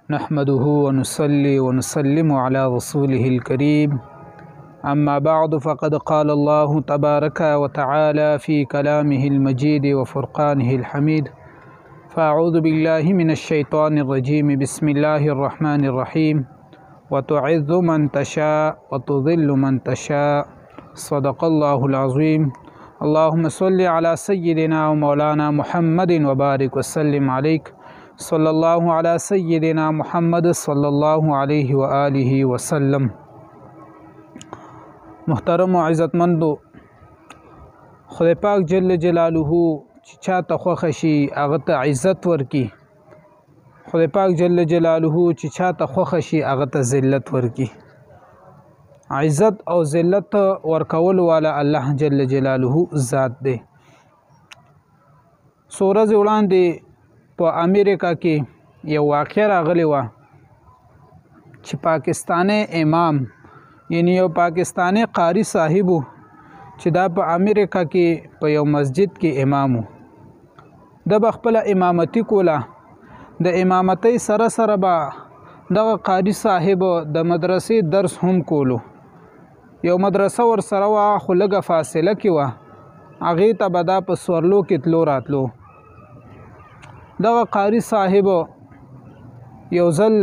نحمده ونصلي ونسلم على رسوله الكريم أما بعد فقد قال الله تبارك وتعالى في كلامه المجيد وفرقانه الحميد فأعوذ بالله من الشيطان الرجيم بسم الله الرحمن الرحيم وتعز من تشاء وتذل من تشاء صدق الله العظيم اللهم صل على سيدنا ومولانا محمد وبارك وسلم عليك صلى الله على سيدنا محمد صلى الله عليه وآله وسلم. محترم و عزتمندو، خدای پاک جل جلاله چې چاته خوښه شي هغه ته عزت ورکي، خدای پاک جل جلاله چې چاته خوښه شي هغه ته ذلت ورکي. عزت او ذلت ورکول والا الله جل جلاله ذات دی. څو ورځې وړاندې په امریکا کې یو واقعه راغلی وه چې پاکستانی امام یعنی یو پاکستانی قاری صاحب چې دا په امریکا کې په یو مسجد کې امام و. د به خپله امامتي کوله، د امامتۍ سره سره به دغه قاری صاحب د مدرسې درس هم کولو. یو مدرسه ورسره وه خو لږه فاصله کې وه، هغې ته به دا په سورلو کې تلو راتلو. دغه قاری صاحب یو ځل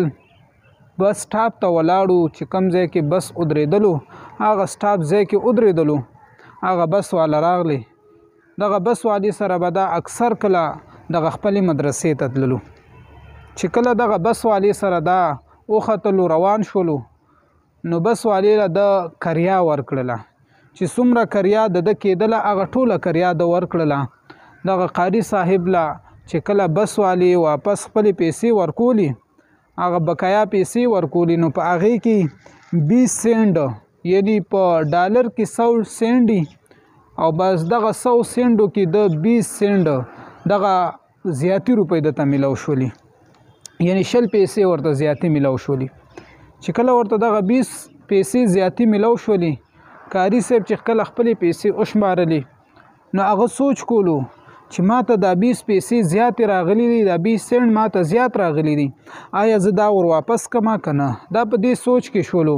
بس سټاپ ته ولاړو چې کوم ځای کې بس ودرېدلو، هغه سټاپ ځای کې ودرېدلو، هغه بس والا راغلی. دغه بس والي سره به دا اکثر کله دغه خپلې مدرسې ته تللو. چې کله دغه بس والي سره دا وختلو روان شولو، نو بس والي له د کریا ورکړله چې څومره کریا د ده کېدله هغه ټوله کریا د ورکړله. دغه قاری صاحب له چې کله بس والی واپس خپلې پیسې ورکولی، هغه بقایا پیسې ورکولی، نو په هغې کې 20 سنټ یعنی په ډالر کې 100 سنټ او بس دغه 100 سنټو کې د 20 سنټ دغه زیاتی روپۍ دته میلاو شولي، یعنی 20 پیسې ورته زیاتی میلاو شولي. چې کله ورته دغه 20 پیسې زیاتی میلاو شولي، قاری صاحب چې کله خپلې پیسې وشمارلې، نو هغه سوچ کولو چې ما ته دا 20 پیسې زیاتې راغلی دي، دا 20 سنټ ما ته زیات راغلی دي، آیا زه دا ور واپس کما که نه؟ دا په دې سوچ کې شولو.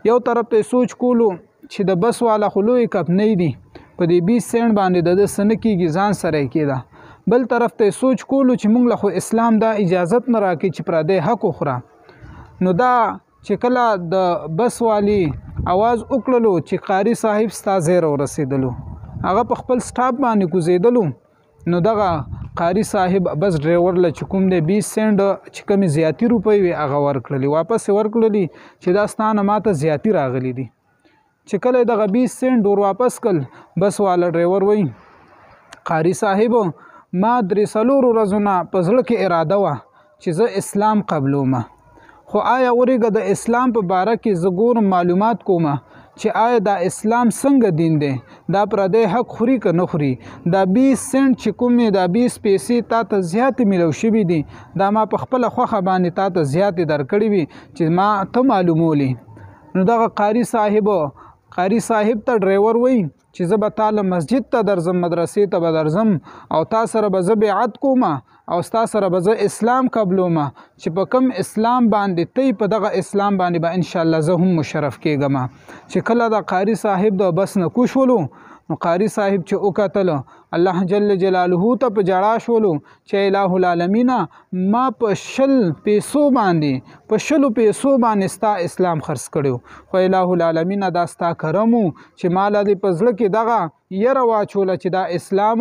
یو طرف ته سوچ کولو چې د بس والا خو لوی کمپنۍ دي، په دې 20 سنټ باندې د ده څه نه کېږي، ځان سره یې کېده. بل طرف ته سوچ کولو چې موږ له خو اسلام دا اجازت نه راکوي چې پردی حق وخوره. نو دا چې کله د بس والي اواز وکړلو چې قاری صاحب ستا ځای راورسېدلو، هغه په خپل سټاپ باندې کوزېدلو، نو دغه قاری صاحب بس ډریور له چې کوم دی 20 سنټ چې کومې زیاتي روپۍ وي هغه ورکړلي، واپس یې ورکړلي چې دا ستا نه ماته زیاتي راغلی دي. چې کله دغه 20 سنټ ور واپس کړل، بس والا ډریور وایي قاری صاحب ما 3-4 ورځونه په زړه کې اراده وه چې زه اسلام قبلوم، خو آیا ورېږه د اسلام په باره کې زه ګورم معلومات کوم چې آیا دا اسلام څنګه دین دی، دا پردی حق خوري که نه خوري، دا 20 سنټ چې کومې دا 20 پیسې تا ته زیاتې میلو شوي دي، دا ما په خپله خوښه باندې تا ته زیاتې درکړې وي چې ما ته معلومولی. نو دغه قاری صاحب ته ډریور وایي چې زه به تا له مسجد ته درځم، مدرسې ته به درځم او تا سره به زه بیعت کوم او ستا سره به زه اسلام قبلوم، چې په کوم اسلام باندې تی په دغه اسلام باندې به انشاءالله زه هم مشرف کېږم. چې کله د قاری صاحب د بس نه کوش ولو، نو قاری صاحب چې وکتل، الله جل جلاله ته په جړا شولو چې الہ العالمین ما په 20 پیسو باندې ستا اسلام خرڅ کړو، خو الہ العالمین دا ستا کرم چې ما له دې په زړه کې دغه یره واچوله چې دا اسلام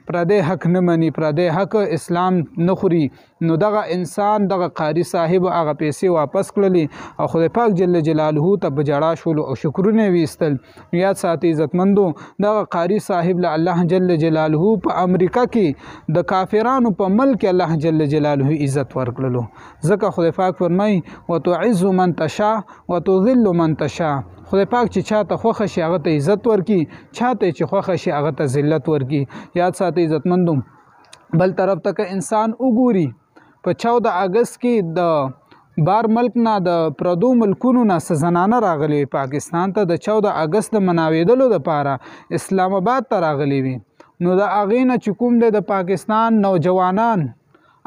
پردی حق نه مني، پردی حق اسلام نه خوري. نو دغه انسان دغه قاری صاحب هغه پیسې واپس کړلې او خدای پاک جل جلاله ته په جړا شولو او شکرونه ویستل. یاد ساتئ عزتمندو، دغه قاری صاحب له الله جل جلاله په امریکا کې د کافرانو په ملک الله جل جلاله عزت ورکړلو. ځکه خدای پاک فرمایي وتعز من تشاء وتذل من تشاء. خدای پاک چې چاته خوښه شي هغه ته عزت ورکي، چاته چې خوښه شي هغه ته ذلت ورکي. یاد ساتئ عزتمندو. بل طرف ته که انسان وګوري په 14 اگست کې د بار ملک نه د پردو ملکونو نه زنانه راغلي پاکستان ته د 14 اگست د مناویدلو لپاره اسلام آباد ته راغلي وي، نو د هغې نه چې کوم دی د پاکستان نوجوانان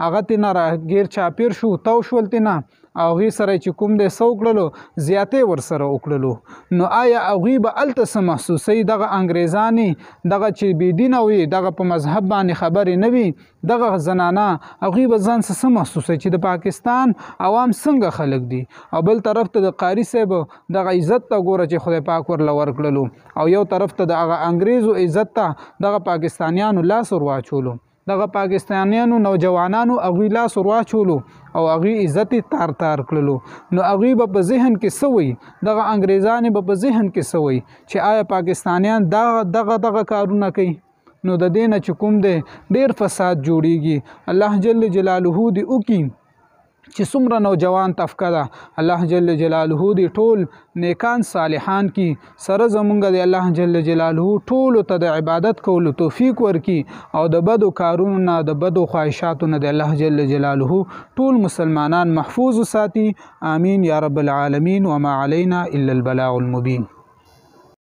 هغه تینا را غیر چاپیر شو تو شول تینا او غي سره چې کوم د سو کړلو زیاتې ور سره وکړلو نو آیا هغوی به الته څه محسوسوي دغه انګریزانی دغه چې بېدینه وي دغه په مذهب باندې خبرې نه وي دغه زنانه هغوی به ځان څه محسوسوي چې د پاکستان عوام څنګه خلک دي او بل طرف ته د قاري صاحب دغه عزت ته ګوره چې خدای پاک ورله ورکړلو او یو طرف ته د هغه انګریزو عزت ته دغه پاکستانیانو لاس ور واچولو دغه پاکستانیانو نوجوانانو هغوی لاس ور واچولو او هغوی عزت تار تار کړلو نو هغوی به په ذهن کې څه وي دغه انګریزان به په ذهن کې څه وي چې آیا پاکستانیان دغه کارونه کوي نو د دې نه چې کوم دی ډېر فساد جوړیږي الله جل جلاله دې وکړي چې څومره نوجوان طبقه ده الله جل جلاله دې ټول نیکان صالحان کی سره زمونږ د الله جل جلاله ټول ته د عبادت کولو توفیق ورکي او د بدو کارونو نه د بدو خواهشاتو نه د الله جل جلاله ټول مسلمانان محفوظ ساتي آمین یا رب العالمین وما علینا الا البلاغ المبین